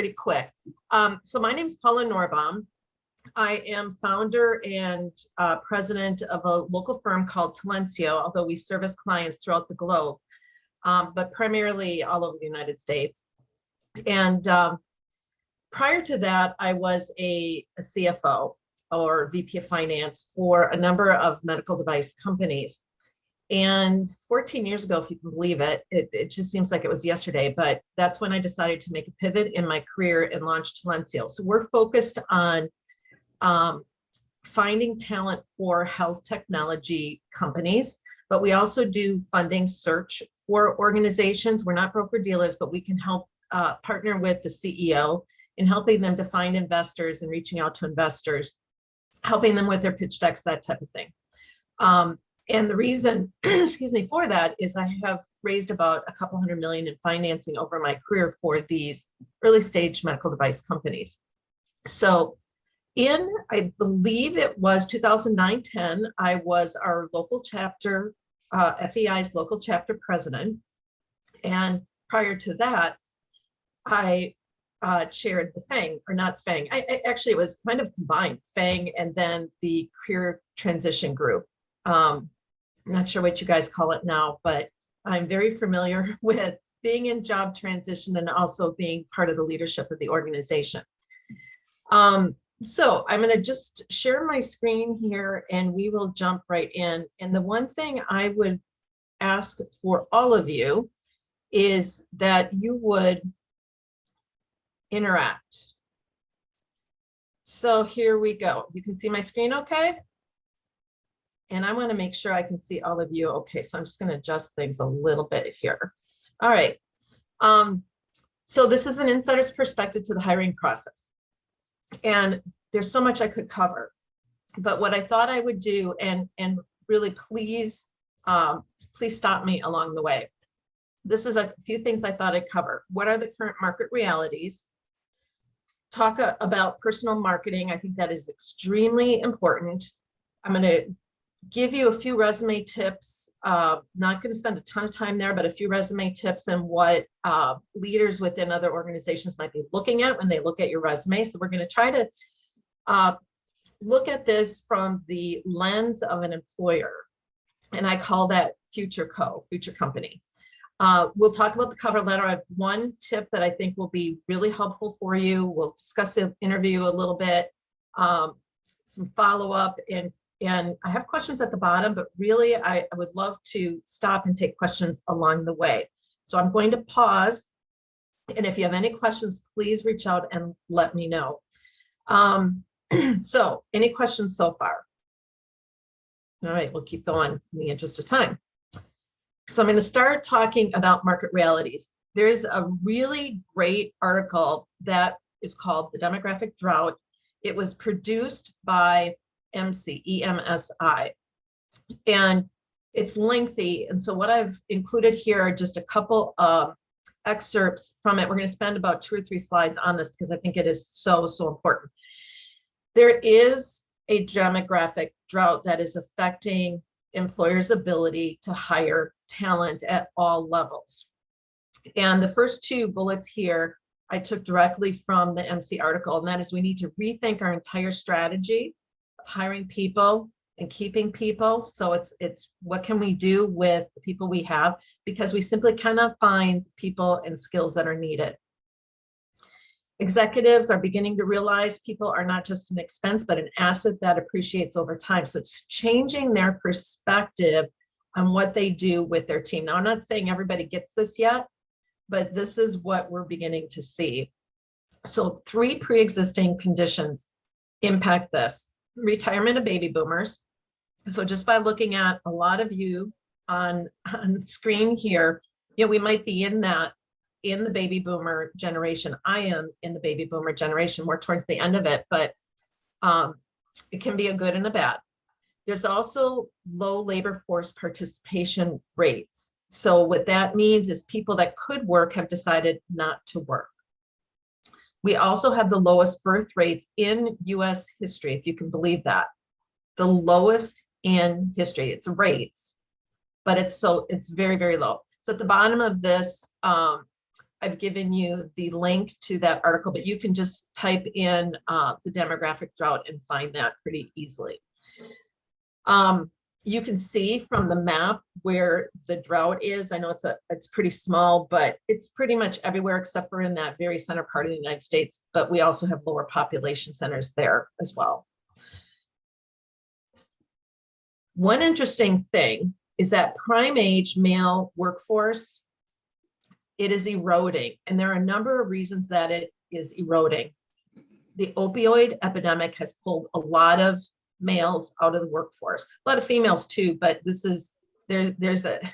pretty quick. So my name is Paula Norbom. I am founder and president of a local firm called Talencio, although we service clients throughout the globe, but primarily all over the United States. And prior to that, I was a CFO or VP of finance for a number of medical device companies. And 14 years ago, if you can believe it, it just seems like it was yesterday, but that's when I decided to make a pivot in my career and launch Talencio. So we're focused on finding talent for health technology companies, but we also do funding search for organizations. We're not broker dealers, but we can help partner with the CEO in helping them to find investors and reaching out to investors, helping them with their pitch decks, that type of thing. And the reason, excuse me, for that is I have raised about a couple $100 million in financing over my career for these early stage medical device companies. So I believe it was 2009-10, I was our local chapter, FEI's local chapter president. And prior to that, I chaired the FANG, or not FANG, actually it was kind of combined, FANG and then the career transition group. I'm not sure what you guys call it now, but I'm very familiar with being in job transition and also being part of the leadership of the organization. So I'm going to just share my screen here and we will jump right in. And the one thing I would ask for all of you is that you would interact. So here we go. You can see my screen okay? And I want to make sure I can see all of you okay. So I'm just going to adjust things a little bit here. All right. So this is an insider's perspective to the hiring process. And there's so much I could cover. But what I thought I would do, and really please stop me along the way. This is a few things I thought I'd cover. What are the current market realities? Talk about personal marketing. I think that is extremely important. I'm going to give you a few resume tips. Not going to spend a ton of time there, but a few resume tips and what leaders within other organizations might be looking at when they look at your resume. So we're going to try to look at this from the lens of an employer. And I call that future company. We'll talk about the cover letter. I have one tip that I think will be really helpful for you. We'll discuss the interview a little bit, some follow-up, and I have questions at the bottom, but really I would love to stop and take questions along the way. So I'm going to pause. And if you have any questions, please reach out and let me know. So any questions so far? All right, we'll keep going in the interest of time. So I'm going to start talking about market realities. There is a really great article that is called The Demographic Drought. It was produced by EMSI, and it's lengthy. And so what I've included here are just a couple of excerpts from it. We're going to spend about 2 or 3 slides on this because I think it is so important. There is a demographic drought that is affecting employers' ability to hire talent at all levels. And the first 2 bullets here I took directly from the MC article, and that is we need to rethink our entire strategy of hiring people and keeping people. So it's what can we do with the people we have, because we simply cannot find people and skills that are needed. Executives are beginning to realize people are not just an expense, but an asset that appreciates over time. So it's changing their perspective on what they do with their team. Now, I'm not saying everybody gets this yet, but this is what we're beginning to see. So 3 pre-existing conditions impact this. Retirement of baby boomers. So just by looking at a lot of you on screen here, we might be in the baby boomer generation. I am in the baby boomer generation, more towards the end of it, but it can be a good and a bad. There's also low labor force participation rates. So what that means is people that could work have decided not to work. We also have the lowest birth rates in US history, if you can believe that. The lowest in history. It's rates, but it's very, very low. So at the bottom of this I've given you the link to that article, but you can just type in the demographic drought and find that pretty easily. You can see from the map where the drought is. I know it's pretty small, but it's pretty much everywhere except for in that very center part of the United States. But we also have lower population centers there as well. One interesting thing is that prime age male workforce, it is eroding. And there are a number of reasons that it is eroding. The opioid epidemic has pulled a lot of males out of the workforce, a lot of females too, but this is, there's a, I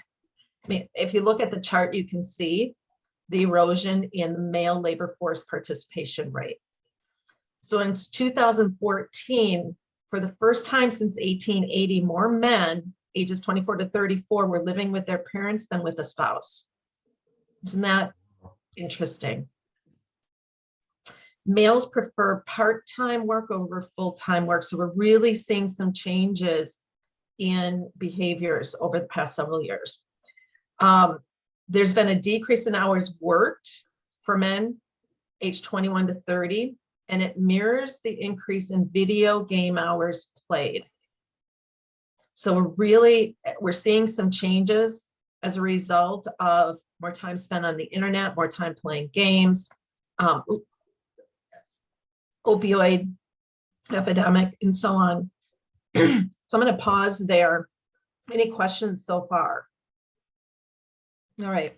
mean, if you look at the chart, you can see the erosion in the male labor force participation rate. So in 2014, for the first time since 1880, more men ages 24 to 34 were living with their parents than with a spouse. Isn't that interesting? Males prefer part-time work over full-time work. So we're really seeing some changes in behaviors over the past several years. There's been a decrease in hours worked for men age 21 to 30, and it mirrors the increase in video game hours played. So we're seeing some changes as a result of more time spent on the internet, more time playing games, opioid epidemic, and so on. So I'm going to pause there. Any questions so far? All right.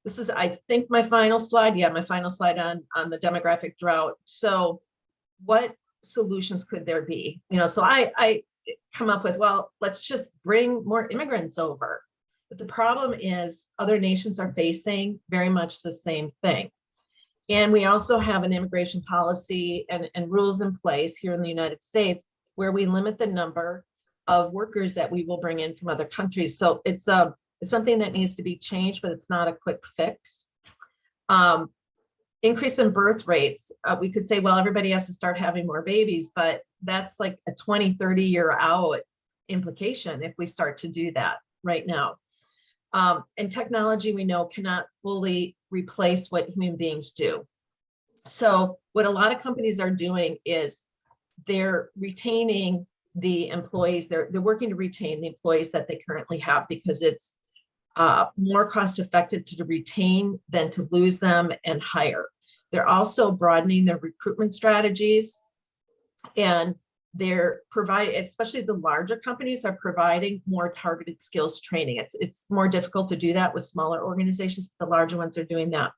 This is, I think, my final slide. Yeah, my final slide on the demographic drought. So what solutions could there be? You know, so I come up with, well, let's just bring more immigrants over. But the problem is other nations are facing very much the same thing. And we also have an immigration policy and rules in place here in the United States where we limit the number of workers that we will bring in from other countries. So it's something that needs to be changed, but it's not a quick fix. Increase in birth rates. We could say, well, everybody has to start having more babies, but that's like a 20, 30 year out implication if we start to do that right now. And technology, we know, cannot fully replace what human beings do. So what a lot of companies are doing is they're retaining the employees. They're working to retain the employees that they currently have because it's more cost effective to retain than to lose them and hire. They're also broadening their recruitment strategies, and they're providing, especially the larger companies are providing more targeted skills training. It's more difficult to do that with smaller organizations, but the larger ones are doing that.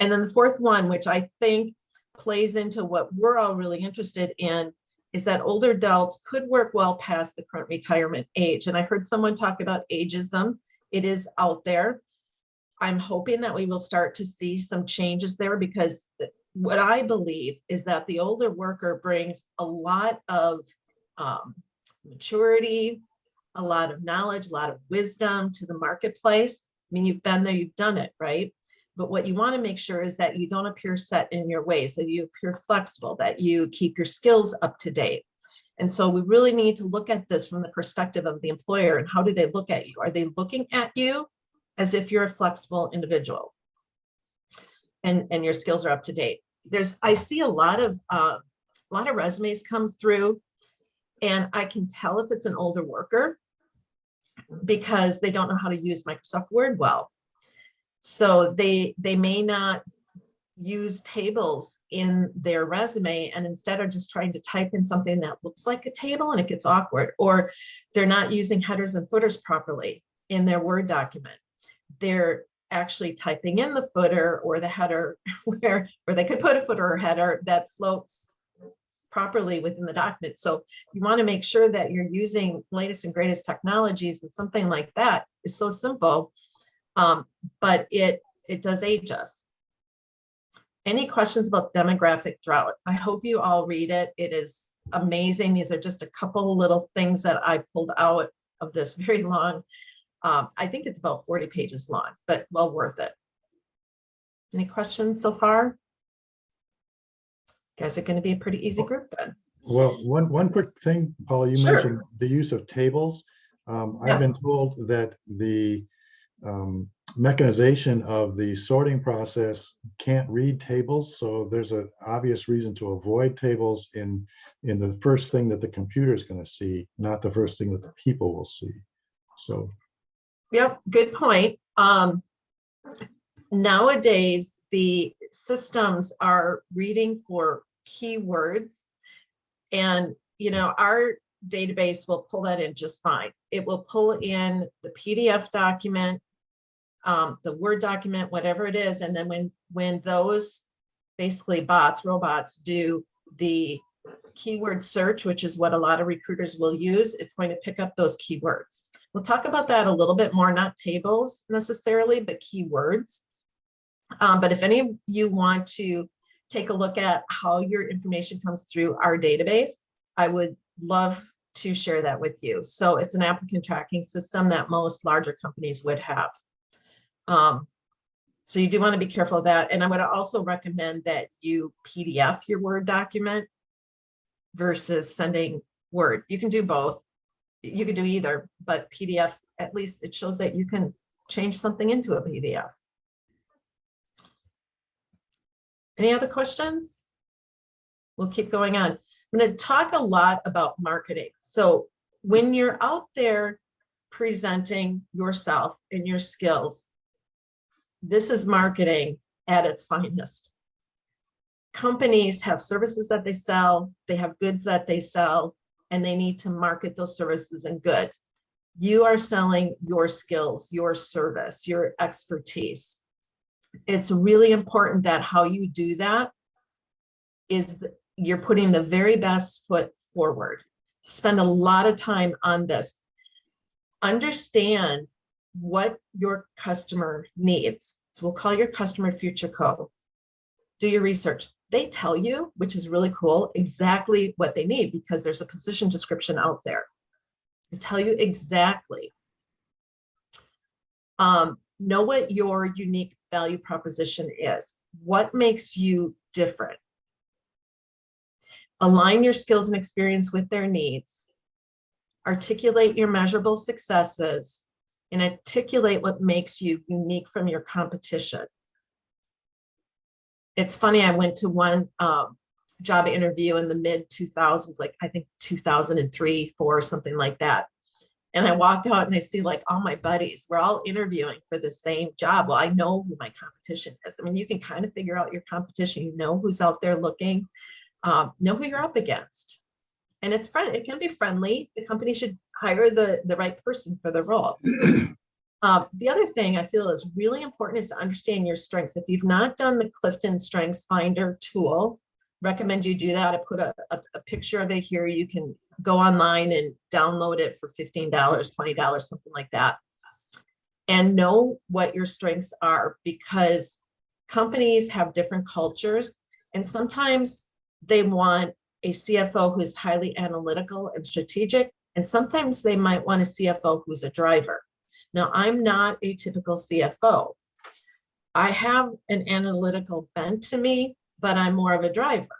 And then the fourth one, which I think plays into what we're all really interested in, is that older adults could work well past the current retirement age. And I heard someone talk about ageism. It is out there. I'm hoping that we will start to see some changes there, because what I believe is that the older worker brings a lot of maturity, a lot of knowledge, a lot of wisdom to the marketplace. I mean, you've been there, you've done it, right? But what you want to make sure is that you don't appear set in your ways, that you appear flexible, that you keep your skills up to date. And so we really need to look at this from the perspective of the employer. And how do they look at you? Are they looking at you as if you're a flexible individual and your skills are up to date? I see a lot of resumes come through, and I can tell if it's an older worker because they don't know how to use Microsoft Word well. So they may not use tables in their resume, and instead are just trying to type in something that looks like a table, and it gets awkward. Or they're not using headers and footers properly in their Word document. They're actually typing in the footer or the header where they could put a footer or header that floats properly within the document. So you want to make sure that you're using latest and greatest technologies, and something like that is so simple, but it does age us. Any questions about the demographic drought? I hope you all read it. It is amazing. These are just a couple little things that I pulled out of this very long. I think it's about 40 pages long, but well worth it. Any questions so far? You guys are going to be a pretty easy group then. Well, one quick thing, Paula, you mentioned the use of tables. I've been told that the mechanization of the sorting process can't read tables. So there's an obvious reason to avoid tables in the first thing that the computer is going to see, not the first thing that the people will see. So, yep, good point. Nowadays, the systems are reading for keywords, and our database will pull that in just fine. It will pull in the PDF document, the Word document, whatever it is, and then when those basically robots do the keyword search, which is what a lot of recruiters will use, it's going to pick up those keywords. We'll talk about that a little bit more, not tables necessarily, but keywords. But if any of you want to take a look at how your information comes through our database, I would love to share that with you. So it's an applicant tracking system that most larger companies would have. So you do want to be careful of that. And I would also recommend that you PDF your Word document versus sending Word. You can do both. You could do either, but PDF, at least it shows that you can change something into a PDF. Any other questions? We'll keep going on. I'm going to talk a lot about marketing. So when you're out there presenting yourself and your skills, this is marketing at its finest. Companies have services that they sell, they have goods that they sell, and they need to market those services and goods. You are selling your skills, your service, your expertise. It's really important that how you do that is you're putting the very best foot forward. Spend a lot of time on this. Understand what your customer needs. So we'll call your customer future code. Do your research. They tell you, which is really cool, exactly what they need because there's a position description out there. They tell you exactly. Know what your unique value proposition is. What makes you different? Align your skills and experience with their needs. Articulate your measurable successes and articulate what makes you unique from your competition. It's funny, I went to one job interview in the mid 2000s, like I think 2003, 4, something like that. And I walked out and I see like all my buddies, we're all interviewing for the same job. Well, I know who my competition is. I mean, you can kind of figure out your competition, you know who's out there looking, know who you're up against. And it's friendly, it can be friendly. The company should hire the right person for the role. The other thing I feel is really important is to understand your strengths. If you've not done the Clifton Strengths Finder tool, recommend you do that. I put a picture of it here. You can go online and download it for $15, $20, something like that. And know what your strengths are because companies have different cultures. And sometimes they want a CFO who's highly analytical and strategic. And sometimes they might want a CFO who's a driver. Now, I'm not a typical CFO. I have an analytical bent to me, but I'm more of a driver.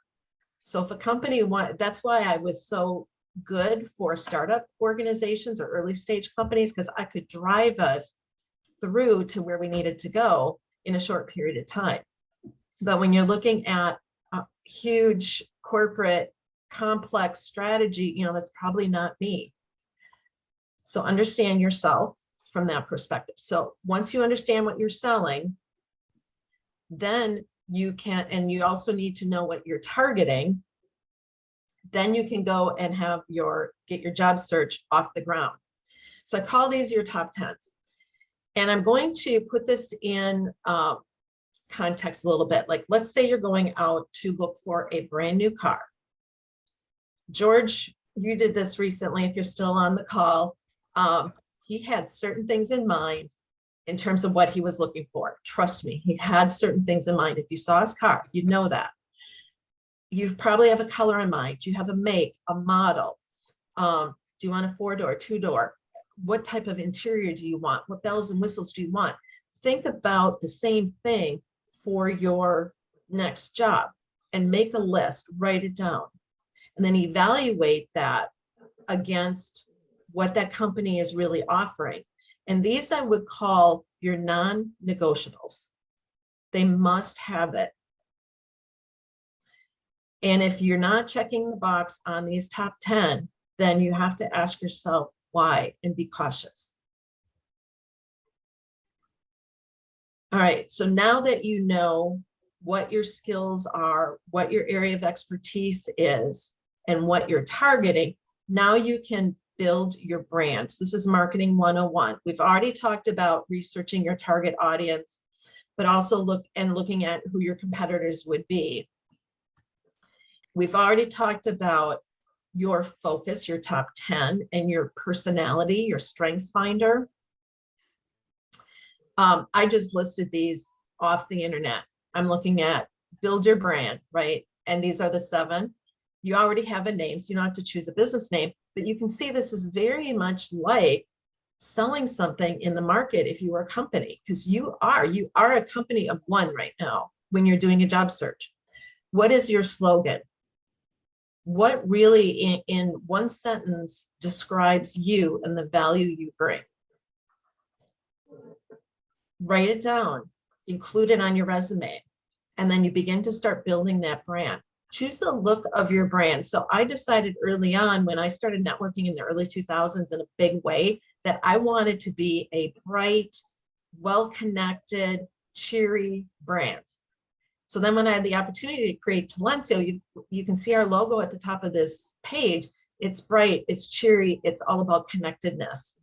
So if a company that's why I was so good for startup organizations or early stage companies, because I could drive us through to where we needed to go in a short period of time. But when you're looking at a huge corporate complex strategy, that's probably not me. So understand yourself from that perspective. So once you understand what you're selling, then you can, and you also need to know what you're targeting, then you can go and get your job search off the ground. So I call these your top 10s. And I'm going to put this in context a little bit. Like, let's say you're going out to look for a brand new car. George, you did this recently, if you're still on the call. He had certain things in mind in terms of what he was looking for. Trust me, he had certain things in mind. If you saw his car, you'd know that. You probably have a color in mind. Do you have a make, a model? Do you want a 4-door, 2-door? What type of interior do you want? What bells and whistles do you want? Think about the same thing for your next job and make a list, write it down, and then evaluate that against what that company is really offering. And these I would call your non-negotiables. They must have it. And if you're not checking the box on these top 10, then you have to ask yourself why and be cautious. All right, so now that you know what your skills are, what your area of expertise is, and what you're targeting, now you can build your brand. This is marketing 101. We've already talked about researching your target audience, but also looking at who your competitors would be. We've already talked about your focus, your top 10, and your personality, your strengths finder. I just listed these off the internet. I'm looking at build your brand, right? And these are the 7. You already have a name, so you don't have to choose a business name, but you can see this is very much like selling something in the market if you were a company, because you are a company of one right now when you're doing a job search. What is your slogan? What really in one sentence describes you and the value you bring? Write it down, include it on your resume, and then you begin to start building that brand. Choose the look of your brand. So I decided early on when I started networking in the early 2000s in a big way that I wanted to be a bright, well-connected, cheery brand. So then when I had the opportunity to create Talencio, you can see our logo at the top of this page. It's bright, it's cheery, it's all about connectedness.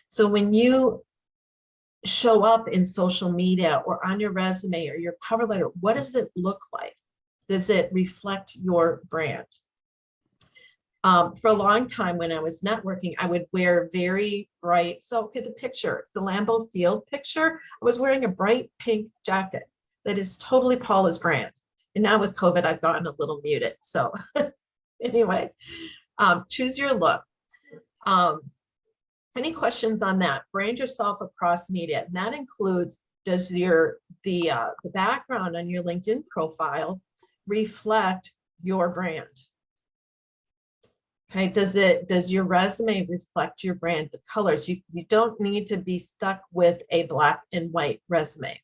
So when you show up in social media or on your resume or your cover letter, what does it look like? Does it reflect your brand? For a long time when I was networking, I would wear very bright, so okay, the picture, the Lambeau Field picture, I was wearing a bright pink jacket that is totally Paula's brand. And now with COVID, I've gotten a little muted. So anyway, choose your look. Any questions on that? Brand yourself across media. And that includes, does the background on your LinkedIn profile reflect your brand? Okay, does your resume reflect your brand, the colors? You don't need to be stuck with a black and white resume.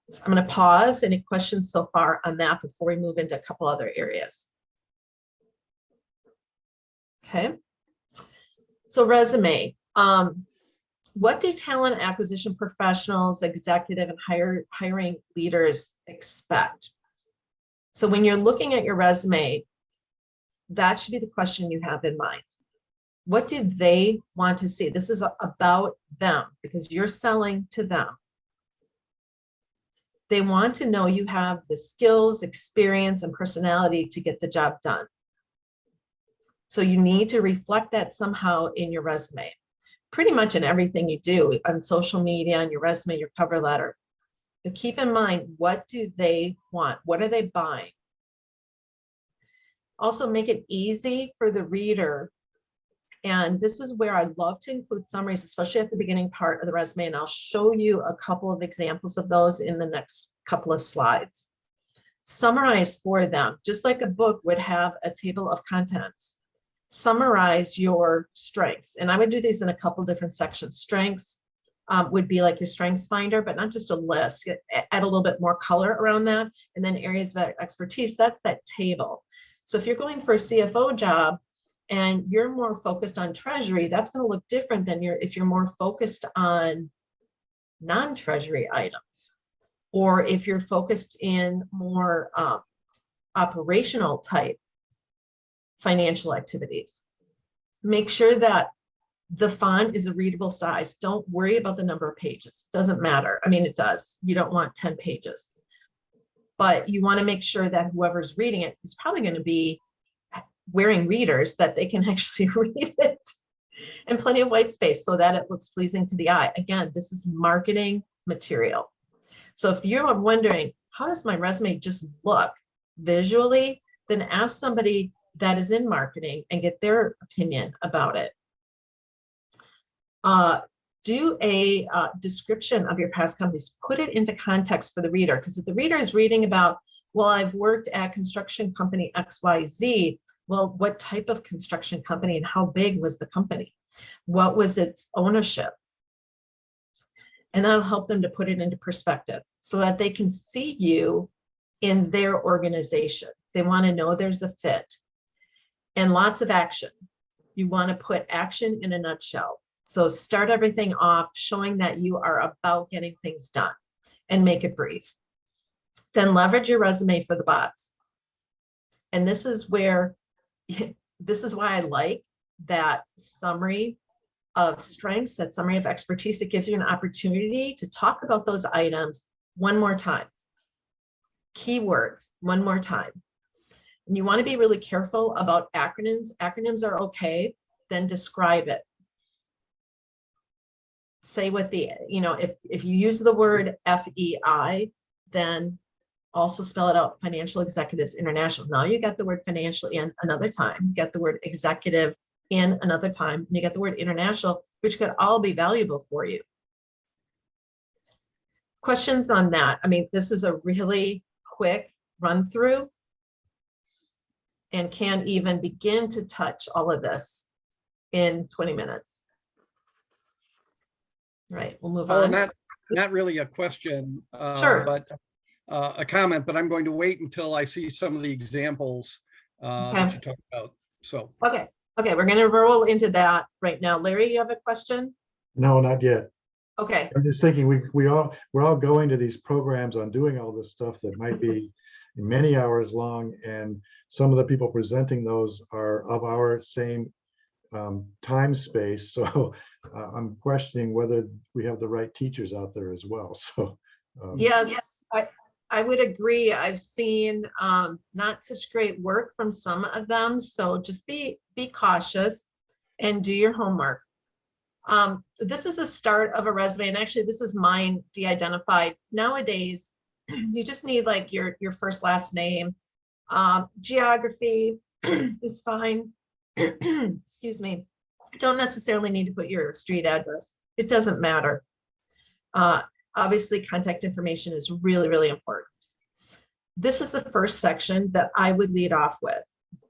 So I'm going to pause. Any questions so far on that before we move into a couple other areas? Okay, so resume. What do talent acquisition professionals, executive, and hiring leaders expect? So when you're looking at your resume, that should be the question you have in mind. What do they want to see? This is about them because you're selling to them. They want to know you have the skills, experience, and personality to get the job done. So you need to reflect that somehow in your resume, pretty much in everything you do on social media, on your resume, your cover letter. But keep in mind, what do they want? What are they buying? Also make it easy for the reader. And this is where I love to include summaries, especially at the beginning part of the resume. And I'll show you a couple of examples of those in the next couple of slides. Summarize for them, just like a book would have a table of contents. Summarize your strengths. And I would do these in a couple different sections. Strengths would be like your strengths finder, but not just a list. Add a little bit more color around that. And then areas of expertise, that's that table. So if you're going for a CFO job and you're more focused on treasury, that's going to look different than if you're more focused on non-treasury items. Or if you're focused in more operational type financial activities. Make sure that the font is a readable size. Don't worry about the number of pages. Doesn't matter. I mean, it does. You don't want 10 pages. But you want to make sure that whoever's reading it is probably going to be wearing readers that they can actually read it. And plenty of white space so that it looks pleasing to the eye. Again, this is marketing material. So if you're wondering, how does my resume just look visually, then ask somebody that is in marketing and get their opinion about it. Do a description of your past companies. Put it into context for the reader, because if the reader is reading about, well, I've worked at construction company XYZ, Well, what type of construction company and how big was the company? What was its ownership? And that'll help them to put it into perspective so that they can see you in their organization. They want to know there's a fit and lots of action. You want to put action in a nutshell. So start everything off showing that you are about getting things done and make it brief. Then leverage your resume for the bots. And this is where, this is why I like that summary of strengths, that summary of expertise. It gives you an opportunity to talk about those items one more time. Keywords, one more time. And you want to be really careful about acronyms. Acronyms are okay, then describe it. Say what the, if you use the word FEI, then also spell it out, Financial Executives International. Now you get the word financial in another time, you get the word executive in another time, and you get the word international, which could all be valuable for you. Questions on that? I mean, this is a really quick run through and can even begin to touch all of this in 20 minutes. Right, we'll move on. Not really a question, Sure. but a comment, but I'm going to wait until I see some of the examples that you talked about. So. Okay, we're going to roll into that right now. Larry, you have a question? No, not yet. Okay. I'm just thinking we're all going to these programs on doing all this stuff that might be many hours long, and some of the people presenting those are of our same time space. So I'm questioning whether we have the right teachers out there as well. So yes, I would agree. I've seen not such great work from some of them. So just be cautious and do your homework. This is a start of a resume, and actually this is mine de-identified. Nowadays, you just need like your first last name. Geography is fine. Excuse me. Don't necessarily need to put your street address. It doesn't matter. Obviously, contact information is really, really important. This is the first section that I would lead off with.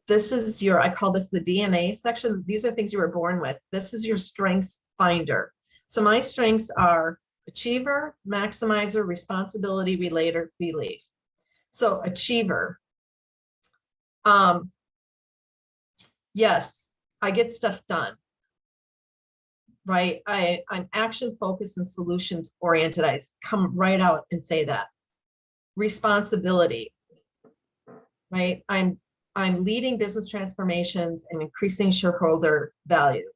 This is I call this the DNA section. These are things you were born with. This is your strengths finder. So my strengths are achiever, maximizer, responsibility, relator, belief. So achiever. Yes, I get stuff done. Right? I'm action focused and solutions oriented. I come right out and say that. Responsibility, right? I'm leading business transformations and increasing shareholder value.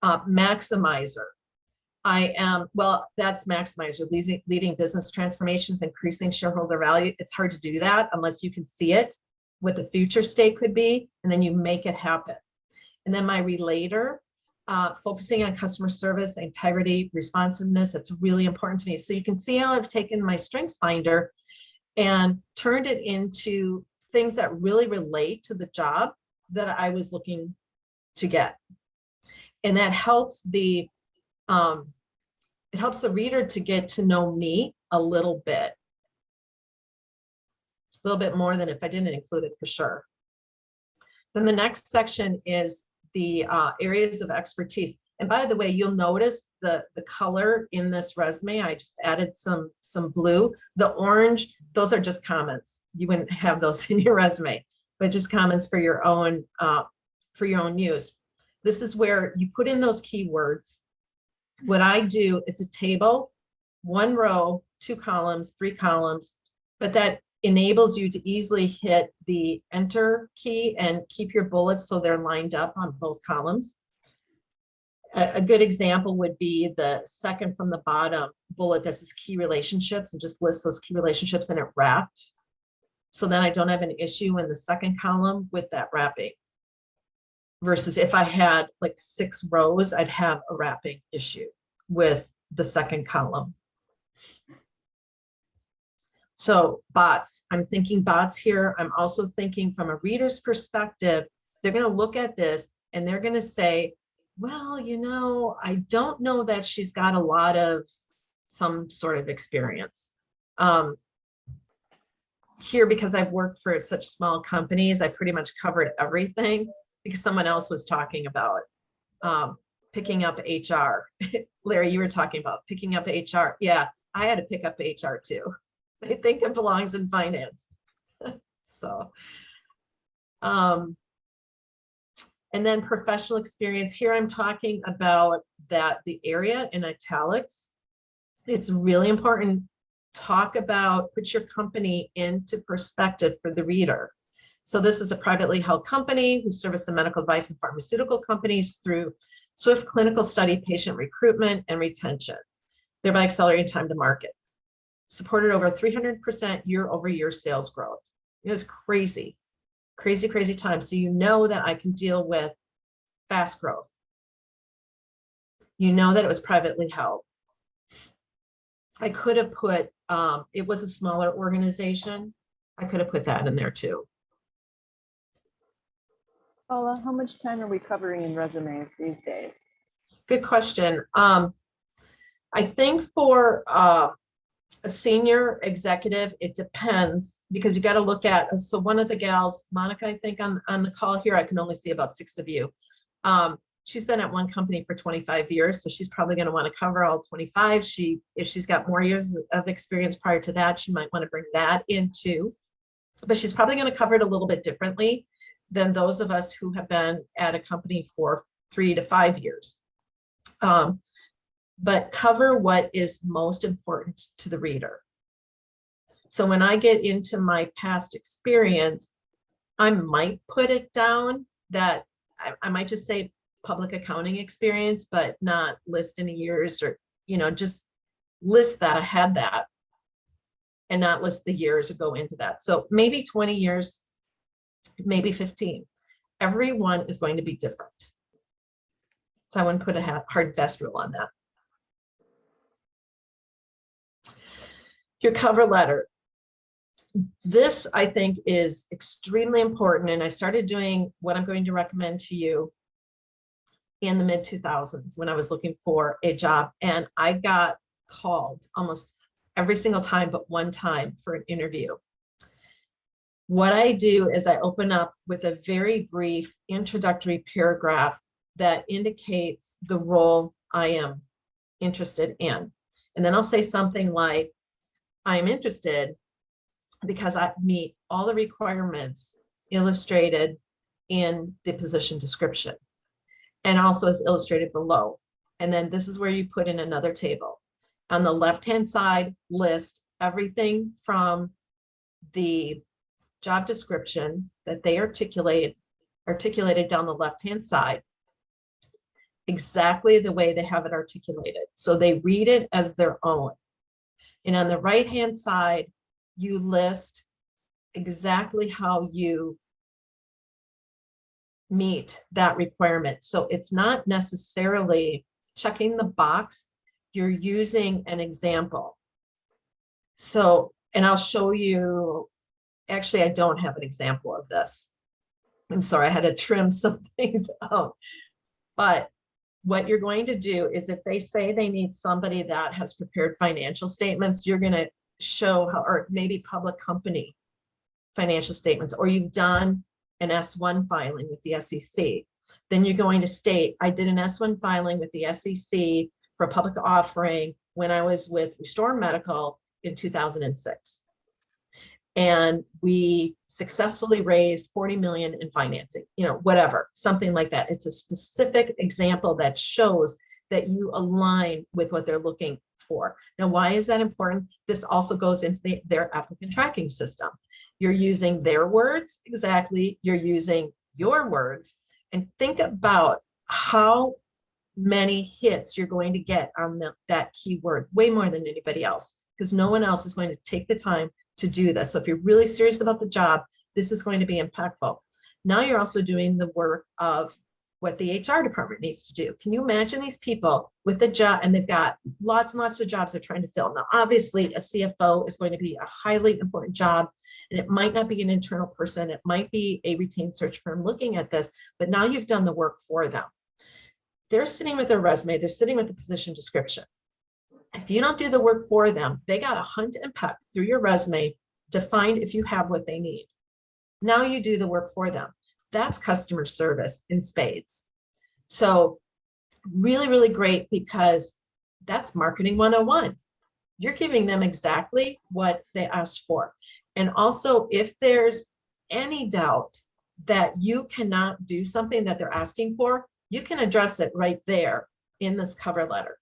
Maximizer. I am, well, that's maximizer, leading business transformations, increasing shareholder value. It's hard to do that unless you can see it, what the future state could be, and then you make it happen. And then my relator, focusing on customer service, integrity, responsiveness. It's really important to me. So you can see how I've taken my strengths finder and turned it into things that really relate to the job that I was looking to get. And that helps the reader to get to know me a little bit more than if I didn't include it, for sure. Then the next section is the areas of expertise. And by the way, you'll notice the color in this resume. I just added some blue. The orange, those are just comments. You wouldn't have those in your resume, but just comments for your own use. This is where you put in those keywords. What I do, it's a table, 1 row, 2 columns, 3 columns, but that enables you to easily hit the enter key and keep your bullets so they're lined up on both columns. A good example would be the second from the bottom bullet that says key relationships, and just list those key relationships and it wrapped. So then I don't have an issue in the second column with that wrapping. Versus if I had like 6 rows, I'd have a wrapping issue with the second column. So bots, I'm thinking bots here. I'm also thinking from a reader's perspective, they're going to look at this and they're going to say, well, you know, I don't know that she's got a lot of some sort of experience. here, because I've worked for such small companies, I pretty much covered everything because someone else was talking about picking up HR. Larry, you were talking about picking up HR. Yeah, I had to pick up HR too. I think it belongs in finance. So, and then professional experience. Here I'm talking about that the area in italics. It's really important. Talk about, put your company into perspective for the reader. So this is a privately held company who service the medical device and pharmaceutical companies through swift clinical study, patient recruitment, and retention, thereby accelerating time to market. Supported over 300% year-over-year sales growth. It was crazy, crazy, crazy time. So you know that I can deal with fast growth. You know that it was privately held. I could have put, it was a smaller organization. I could have put that in there too. Paula, how much time are we covering in resumes these days? Good question. I think for a senior executive, it depends because you got to look at, so one of the gals, Monica, I think on the call here, I can only see about 6 of you. She's been at one company for 25 years, so she's probably going to want to cover all 25. If she's got more years of experience prior to that, she might want to bring that in too. But she's probably going to cover it a little bit differently than those of us who have been at a company for 3 to 5 years. But cover what is most important to the reader. So when I get into my past experience, I might put it down that I might just say public accounting experience, but not list any years or, just list that I had that and not list the years or go into that. So maybe 20 years, maybe 15. Everyone is going to be different. So I wouldn't put a hard fast rule on that. Your cover letter. This, I think, is extremely important. And I started doing what I'm going to recommend to you in the mid-2000s when I was looking for a job. And I got called almost every single time, but one time for an interview. What I do is I open up with a very brief introductory paragraph that indicates the role I am interested in. And then I'll say something like, I am interested because I meet all the requirements illustrated in the position description and also as illustrated below. And then this is where you put in another table. On the left-hand side, list everything from the job description that they articulated down the left-hand side, exactly the way they have it articulated. So they read it as their own. And on the right-hand side, you list exactly how you meet that requirement. So it's not necessarily checking the box, you're using an example. So, and I'll show you, actually, I don't have an example of this. I'm sorry, I had to trim some things out. But what you're going to do is if they say they need somebody that has prepared financial statements, you're going to show how, or maybe public company financial statements, or you've done an S1 filing with the SEC. Then you're going to state, I did an S1 filing with the SEC for a public offering when I was with Restore Medical in 2006. And we successfully raised 40 million in financing, whatever, something like that. It's a specific example that shows that you align with what they're looking for. Now, why is that important? This also goes into their applicant tracking system. You're using their words exactly, you're using your words, and think about how many hits you're going to get on that keyword, way more than anybody else, because no one else is going to take the time to do this. So if you're really serious about the job, this is going to be impactful. Now you're also doing the work of what the HR department needs to do. Can you imagine these people with a job and they've got lots and lots of jobs they're trying to fill? Now, obviously a CFO is going to be a highly important job, and it might not be an internal person. It might be a retained search firm looking at this, but now you've done the work for them. They're sitting with their resume, they're sitting with the position description. If you don't do the work for them, they got to hunt and peck through your resume, to find if you have what they need. Now you do the work for them. That's customer service in spades. So really, really great, because that's marketing 101. You're giving them exactly what they asked for. And also, if there's any doubt that you cannot do something that they're asking for, you can address it right there in this cover letter.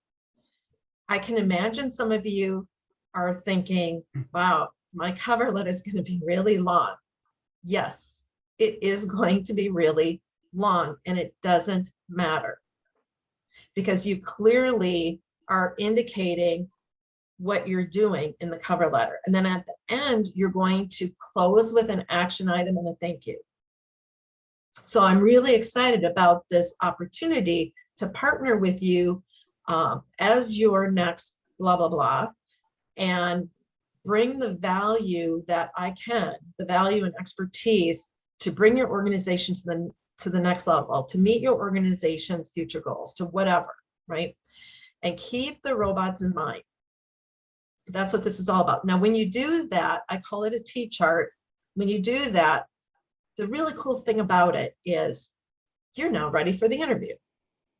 I can imagine some of you are thinking, wow, my cover letter is going to be really long. Yes, it is going to be really long, and it doesn't matter, because you clearly are indicating what you're doing in the cover letter. And then at the end, you're going to close with an action item and a thank you. So I'm really excited about this opportunity to partner with you as your next blah, blah, blah, and bring the value that I can, the value and expertise to bring your organization to the next level, to meet your organization's future goals, to whatever, right? And keep the robots in mind. That's what this is all about. Now, when you do that, I call it a T-chart. When you do that, the really cool thing about it is you're now ready for the interview.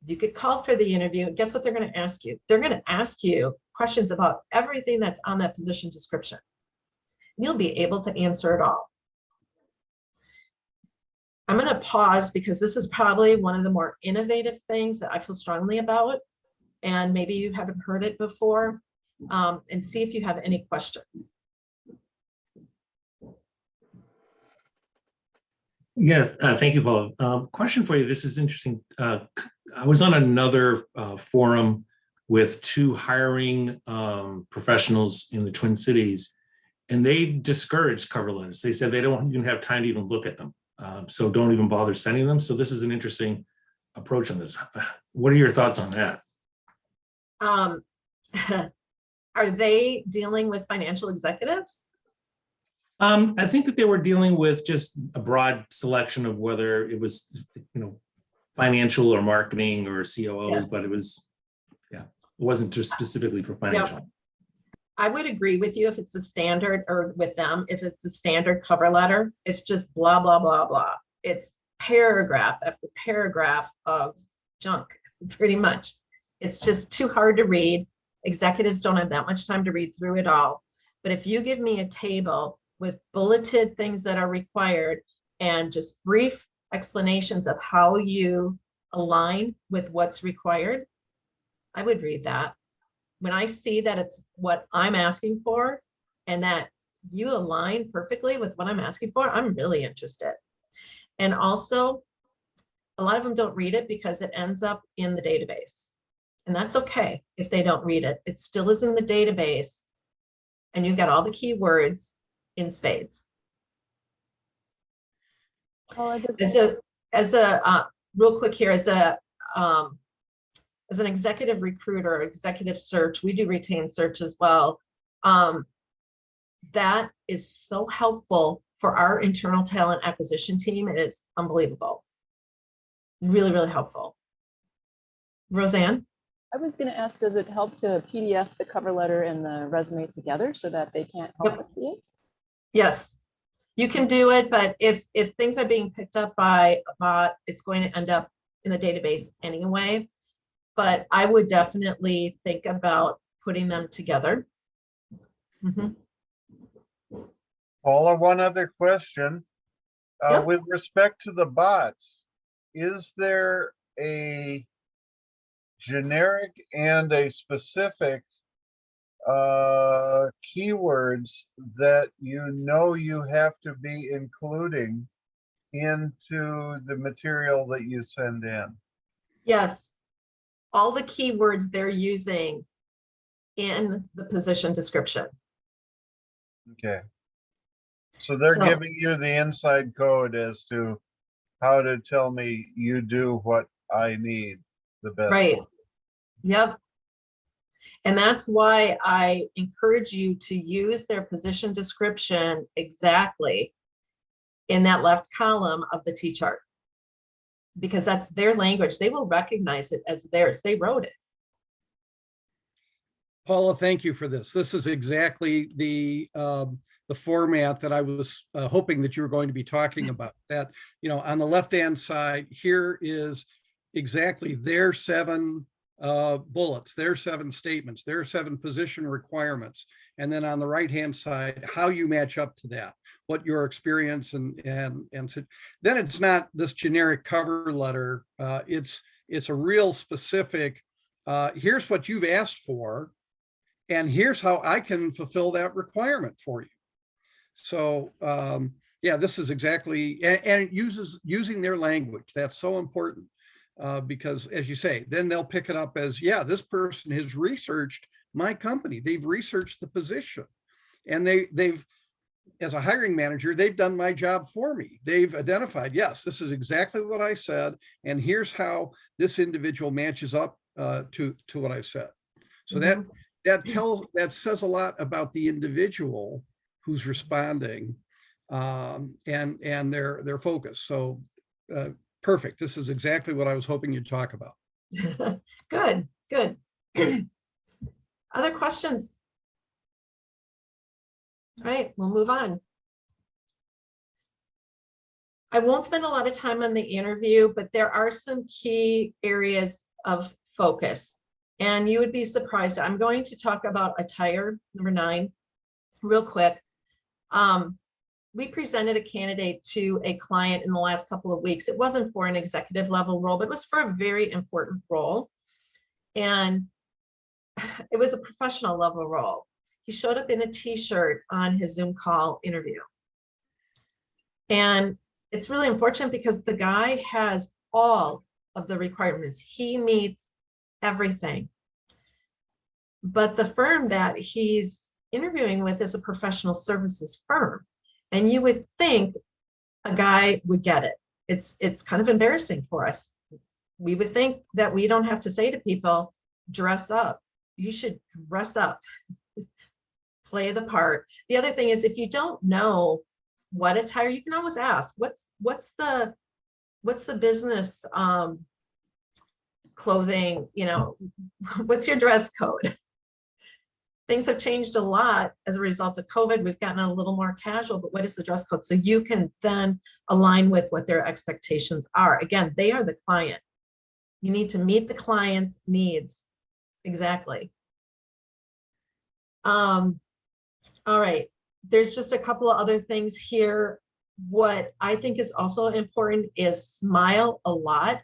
You get called for the interview, and guess what they're going to ask you? They're going to ask you questions about everything that's on that position description. You'll be able to answer it all. I'm going to pause because this is probably one of the more innovative things that I feel strongly about, and maybe you haven't heard it before, and see if you have any questions. Yes, thank you, Paula. Question for you. This is interesting. I was on another forum with two hiring professionals in the Twin Cities, and they discouraged cover letters. They said they don't even have time to even look at them. So don't even bother sending them. So this is an interesting approach on this. What are your thoughts on that? Are they dealing with financial executives? I think that they were dealing with just a broad selection of whether it was, financial or marketing or COOs, Yes. but it was, it wasn't just specifically for financial. Yep. I would agree with you if it's a standard, or with them, if it's a standard cover letter, it's just blah, blah, blah, blah. It's paragraph after paragraph of junk, pretty much. It's just too hard to read. Executives don't have that much time to read through it all. But if you give me a table with bulleted things that are required and just brief explanations of how you align with what's required, I would read that. When I see that it's what I'm asking for and that you align perfectly with what I'm asking for, I'm really interested. And also, a lot of them don't read it because it ends up in the database. And that's okay if they don't read it. It still is in the database, and you've got all the keywords in spades. As a real quick here, as an executive recruiter, executive search, we do retain search as well. That is so helpful for our internal talent acquisition team. It is unbelievable. Really, really helpful. Roseanne? I was going to ask, does it help to PDF the cover letter and the resume together so that they can't help but see it? Yes, you can do it, but if things are being picked up by a bot, it's going to end up in the database anyway. But I would definitely think about putting them together. Mm-hmm. Paula, one other question. Yep. With respect to the bots, is there a generic and a specific keywords that you have to be including into the material that you send in? Yes, all the keywords they're using in the position description. Okay. So they're giving you the inside code as to how to tell me you do what I need the best. Right. Yep. And that's why I encourage you to use their position description exactly in that left column of the T-chart, because that's their language. They will recognize it as theirs. They wrote it. Paula, thank you for this. This is exactly the the format that I was hoping that you were going to be talking about. That, on the left-hand side, here is exactly their 7 bullets, their 7 statements, their 7 position requirements. And then on the right-hand side, how you match up to that, what your experience and so then it's not this generic cover letter. It's a real specific, here's what you've asked for, and here's how I can fulfill that requirement for you. So yeah, this is exactly, and it using their language. That's so important because, as you say, then they'll pick it up as, yeah, this person has researched my company. They've researched the position, and they've, as a hiring manager, they've done my job for me. They've identified, yes, this is exactly what I said, and here's how this individual matches up to what I said. So that says a lot about the individual who's responding and their focus. So perfect. This is exactly what I was hoping you'd talk about. Good, good. Other questions? All right, we'll move on. I won't spend a lot of time on the interview, but there are some key areas of focus. And you would be surprised. I'm going to talk about attire, number 9, real quick. We presented a candidate to a client in the last couple of weeks. It wasn't for an executive level role, but it was for a very important role. And it was a professional level role. He showed up in a t-shirt on his Zoom call interview. And it's really unfortunate because the guy has all of the requirements. He meets everything. But the firm that he's interviewing with is a professional services firm. And you would think a guy would get it. It's kind of embarrassing for us. We would think that we don't have to say to people, dress up. You should dress up, play the part. The other thing is, if you don't know what attire, you can always ask, what's the business clothing, what's your dress code? Things have changed a lot as a result of COVID. We've gotten a little more casual, but what is the dress code? So you can then align with what their expectations are. Again, they are the client. You need to meet the client's needs. Exactly. All right. There's just a couple of other things here. What I think is also important is smile a lot.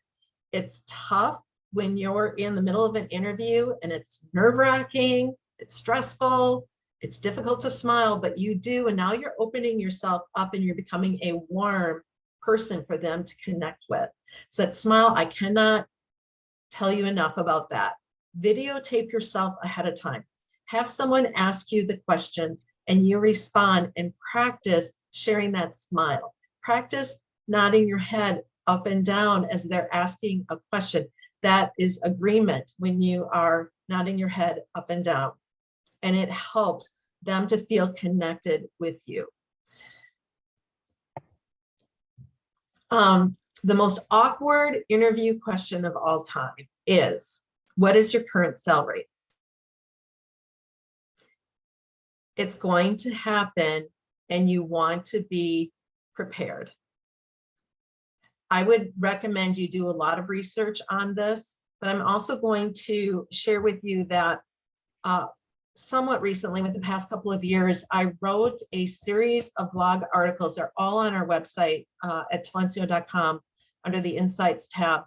It's tough when you're in the middle of an interview and it's nerve-wracking, it's stressful, it's difficult to smile, but you do, and now you're opening yourself up and you're becoming a warm person for them to connect with. So that smile, I cannot tell you enough about that. Videotape yourself ahead of time. Have someone ask you the questions and you respond, and practice sharing that smile. Practice nodding your head up and down as they're asking a question. That is agreement when you are nodding your head up and down. And it helps them to feel connected with you. The most awkward interview question of all time is, what is your current salary? It's going to happen, and you want to be prepared. I would recommend you do a lot of research on this, but I'm also going to share with you that somewhat recently, within the past couple of years, I wrote a series of blog articles. They're all on our website at talencio.com under the Insights tab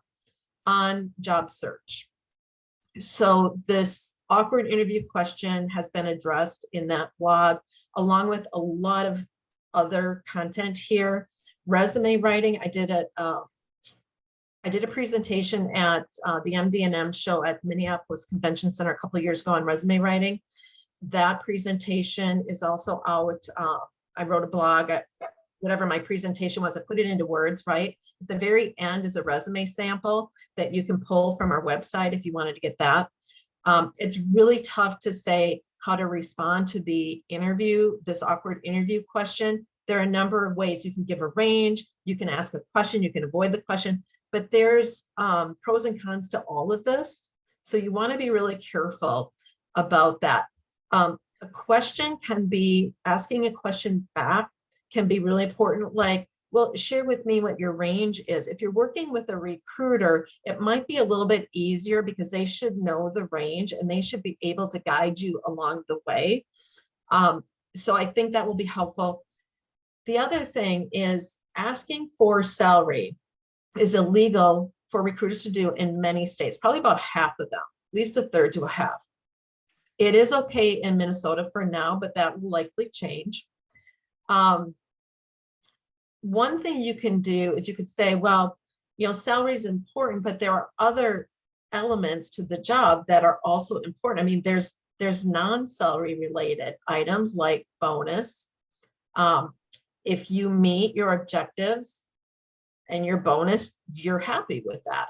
on job search. So this awkward interview question has been addressed in that blog, along with a lot of other content here. Resume writing, I did a presentation at the MD&M show at the Minneapolis Convention Center a couple of years ago on resume writing. That presentation is also out. I wrote a blog, whatever my presentation was, I put it into words, right? At the very end is a resume sample that you can pull from our website if you wanted to get that. It's really tough to say how to respond to the interview, this awkward interview question. There are a number of ways. You can give a range, you can ask a question, you can avoid the question, but there's pros and cons to all of this. So you want to be really careful about that. a question can be, asking a question back can be really important. Like, well, share with me what your range is. If you're working with a recruiter, it might be a little bit easier because they should know the range and they should be able to guide you along the way. So I think that will be helpful. The other thing is asking for salary is illegal for recruiters to do in many states, probably about half of them, at least a third to a half. It is okay in Minnesota for now, but that will likely change. One thing you can do is you could say, well, you know, salary is important, but there are other elements to the job that are also important. I mean, there's non-salary related items like bonus. If you meet your objectives and your bonus, you're happy with that.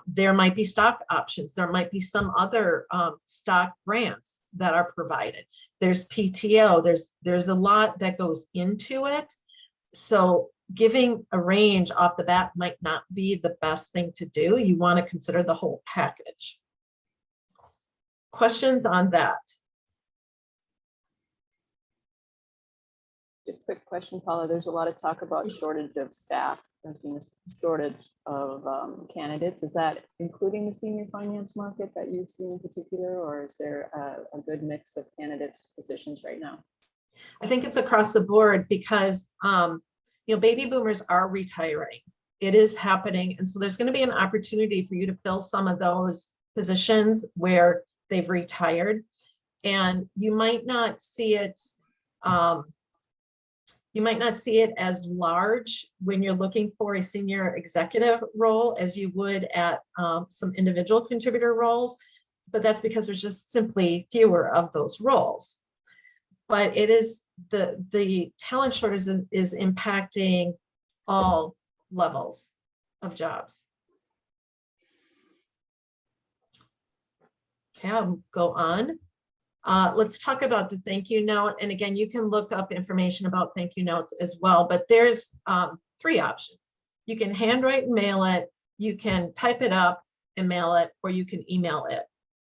There might be stock options. There might be some other stock grants that are provided. There's PTO. There's a lot that goes into it. So giving a range off the bat might not be the best thing to do. You want to consider the whole package. Questions on that? A quick question, Paula. There's a lot of talk about shortage of staff. There's been a shortage of candidates. Is that including the senior finance market that you've seen in particular, or is there a good mix of candidates to positions right now? I think it's across the board because, you know, baby boomers are retiring. It is happening. And so there's going to be an opportunity for you to fill some of those positions where they've retired. And you might not see it, as large when you're looking for a senior executive role as you would at some individual contributor roles, but that's because there's just simply fewer of those roles. But it is the talent shortage is impacting all levels of jobs. Okay, I'll go on. Let's talk about the thank you note. And again, you can look up information about thank you notes as well, but there's 3 options. You can handwrite and mail it, you can type it up and mail it, or you can email it.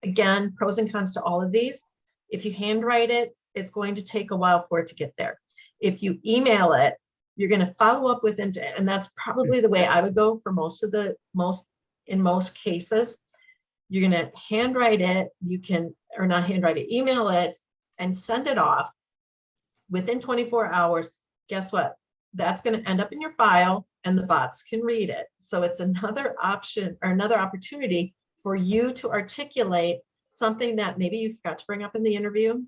Again, pros and cons to all of these. If you handwrite it, it's going to take a while for it to get there. If you email it, you're going to follow up with it, and that's probably the way I would go for in most cases. You're going to handwrite it, or not handwrite it, email it and send it off within 24 hours. Guess what? That's going to end up in your file and the bots can read it. So it's another option or another opportunity for you to articulate something that maybe you forgot to bring up in the interview.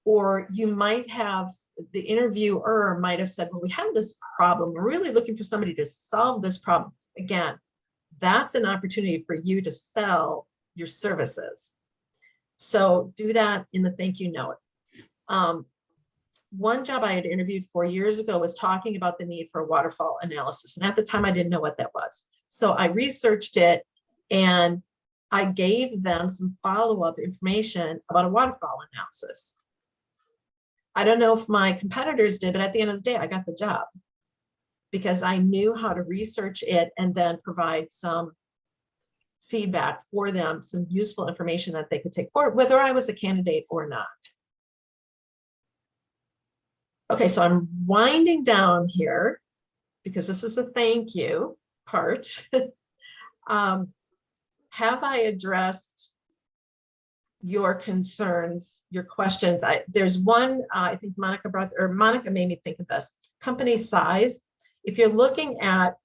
Or you might have, the interviewer might have said, well, we have this problem. We're really looking for somebody to solve this problem. Again, that's an opportunity for you to sell your services. So do that in the thank you note. One job I had interviewed 4 years ago was talking about the need for a waterfall analysis. And at the time I didn't know what that was. So I researched it and I gave them some follow-up information about a waterfall analysis. I don't know if my competitors did, but at the end of the day, I got the job because I knew how to research it and then provide some feedback for them, some useful information that they could take forward, whether I was a candidate or not. Okay, so I'm winding down here because this is the thank you part. Have I addressed your concerns, your questions? There's one, I think Monica made me think of this, company size. If you're looking at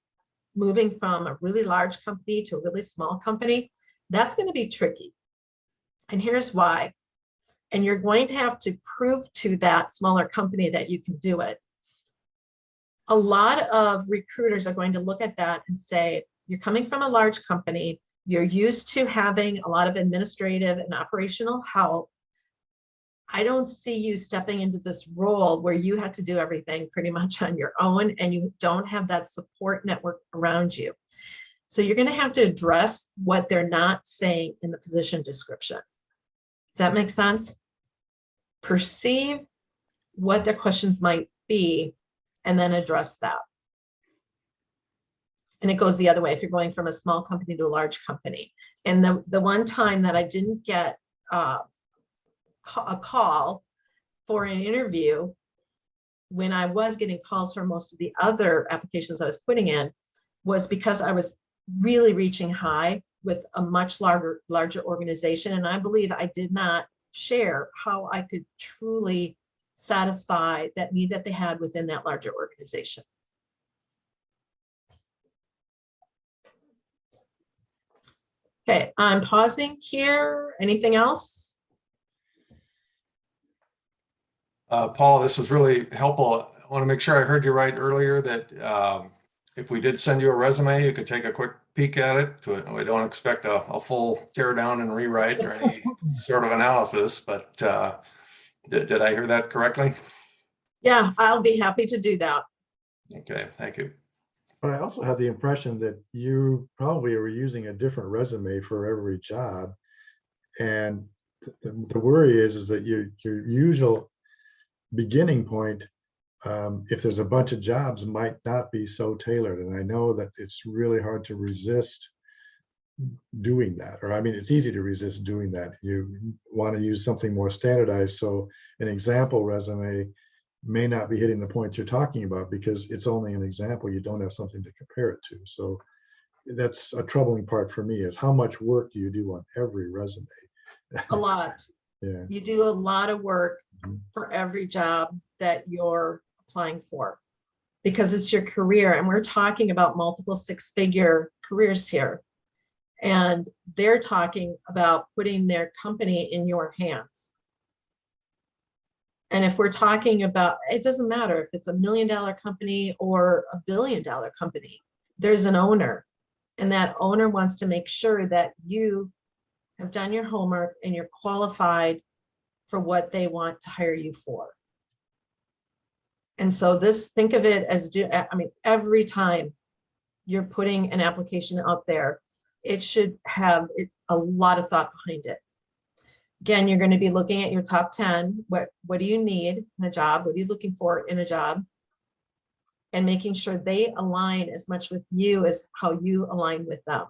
moving from a really large company to a really small company, that's going to be tricky. And here's why. And you're going to have to prove to that smaller company that you can do it. A lot of recruiters are going to look at that and say, you're coming from a large company, you're used to having a lot of administrative and operational help. I don't see you stepping into this role where you have to do everything pretty much on your own and you don't have that support network around you. So you're going to have to address what they're not saying in the position description. Does that make sense? Perceive what their questions might be and then address that. And it goes the other way if you're going from a small company to a large company. And the one time that I didn't get a call for an interview, when I was getting calls for most of the other applications I was putting in, was because I was really reaching high with a much larger organization. And I believe I did not share how I could truly satisfy that need that they had within that larger organization. Okay, I'm pausing here. Anything else? Paul, this was really helpful. I want to make sure I heard you right earlier that if we did send you a resume, you could take a quick peek at it. We don't expect a full tear down and rewrite or any sort of analysis, but did I hear that correctly? Yeah, I'll be happy to do that. Okay, thank you. But I also have the impression that you probably were using a different resume for every job. And the worry is that your usual beginning point, if there's a bunch of jobs, might not be so tailored. And I know that it's really hard to resist doing that. Or I mean, it's easy to resist doing that. You want to use something more standardized. So an example resume may not be hitting the points you're talking about because it's only an example. You don't have something to compare it to. So that's a troubling part for me, is how much work do you do on every resume? A lot. Yeah. You do a lot of work for every job that you're applying for, because it's your career. And we're talking about multiple six-figure careers here. And they're talking about putting their company in your hands. And if we're talking about, it doesn't matter if it's $1 million company or $1 billion company, there's an owner, and that owner wants to make sure that you have done your homework and you're qualified for what they want to hire you for. And so this, think of it as, I mean, every time you're putting an application out there, it should have a lot of thought behind it. Again, you're going to be looking at your top 10. What do you need in a job? What are you looking for in a job? And making sure they align as much with you as how you align with them.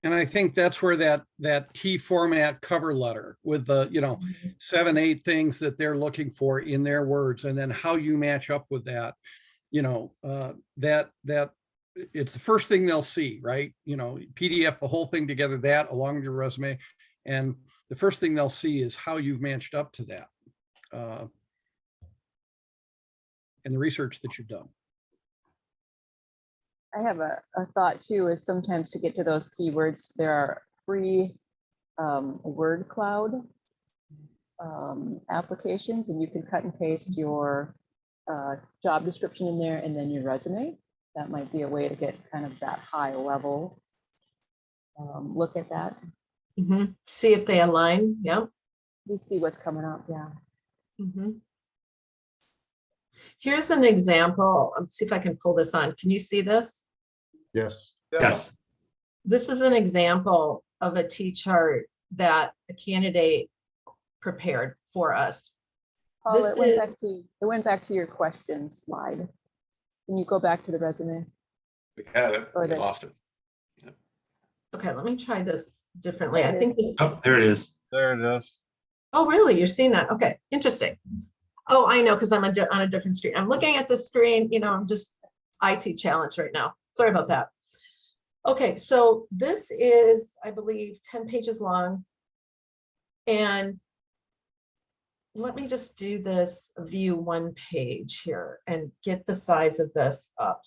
And I think that's where that T format cover letter with the, 7, 8 things that they're looking for in their words, and then how you match up with that, that it's the first thing they'll see, right? PDF the whole thing together, that along with your resume. And the first thing they'll see is how you've matched up to that. And the research that you've done. I have a thought too, is sometimes to get to those keywords, there are free word cloud applications, and you can cut and paste your job description in there and then your resume. That might be a way to get kind of that high level look at that. Mm-hmm. See if they align. Yep. We see what's coming up. Yeah. Mm-hmm. Here's an example. Let's see if I can pull this on. Can you see this? Yes. Yes. This is an example of a T-chart that a candidate prepared for us. Paul, This it went back to your question slide. Can you go back to the resume? We had it, Or we the- lost it. Okay, let me try this differently. There I it think is. this, Oh, there it is. There it is. oh, really? You're seeing that? Okay, interesting. Oh, I know, because I'm on a different screen. I'm looking at the screen, I'm just IT challenged right now. Sorry about that. Okay, so this is, I believe, 10 pages long. And let me just do this view one page here and get the size of this up.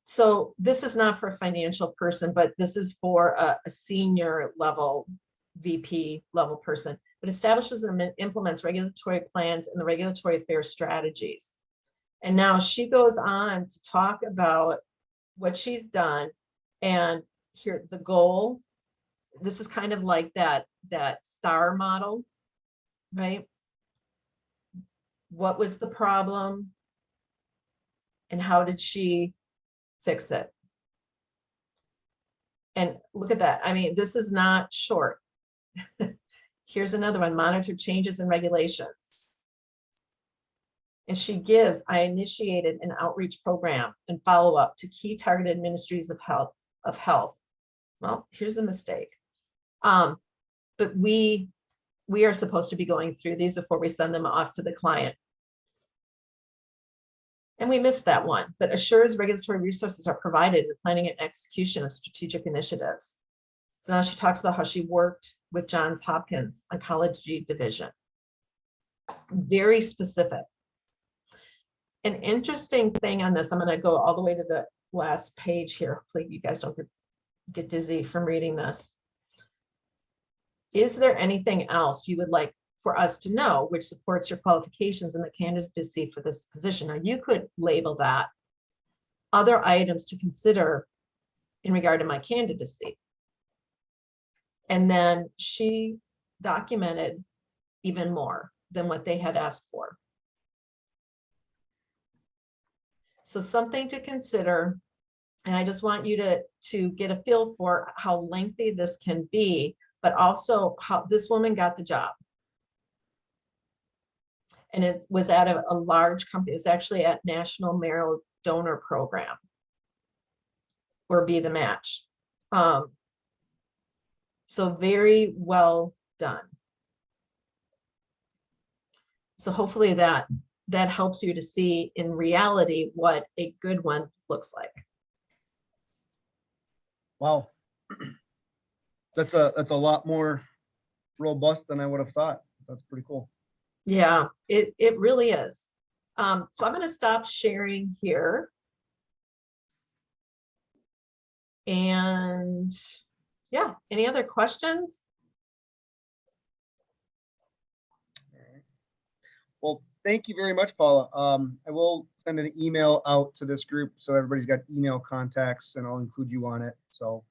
So this is not for a financial person, but this is for a senior level VP level person. It establishes and implements regulatory plans and the regulatory affairs strategies. And now she goes on to talk about what she's done. And here, the goal, this is kind of like that STAR model, right? What was the problem? And how did she fix it? And look at that. I mean, this is not short. Here's another one, monitor changes in regulations. And she gives, I initiated an outreach program and follow-up to key targeted ministries of health well, here's a mistake. But we are supposed to be going through these before we send them off to the client. And we missed that one, but assures regulatory resources are provided in planning and execution of strategic initiatives. So now she talks about how she worked with Johns Hopkins Oncology Division. Very specific. An interesting thing on this, I'm going to go all the way to the last page here. Hopefully you guys don't get dizzy from reading this. Is there anything else you would like for us to know which supports your qualifications and the candidacy for this position? Now you could label that other items to consider in regard to my candidacy. And then she documented even more than what they had asked for. So something to consider. And I just want you to get a feel for how lengthy this can be, but also how this woman got the job. And it was at a large company. It's actually at National Marrow Donor Program, or Be the Match. So very well done. So hopefully that helps you to see in reality what a good one looks like. Wow. That's a lot more robust than I would have thought. That's pretty cool. Yeah, it really is. So I'm going to stop sharing here. And yeah, any other questions? Well, thank you very much, Paula. I will send an email out to this group so everybody's got email contacts, and I'll include you on it. So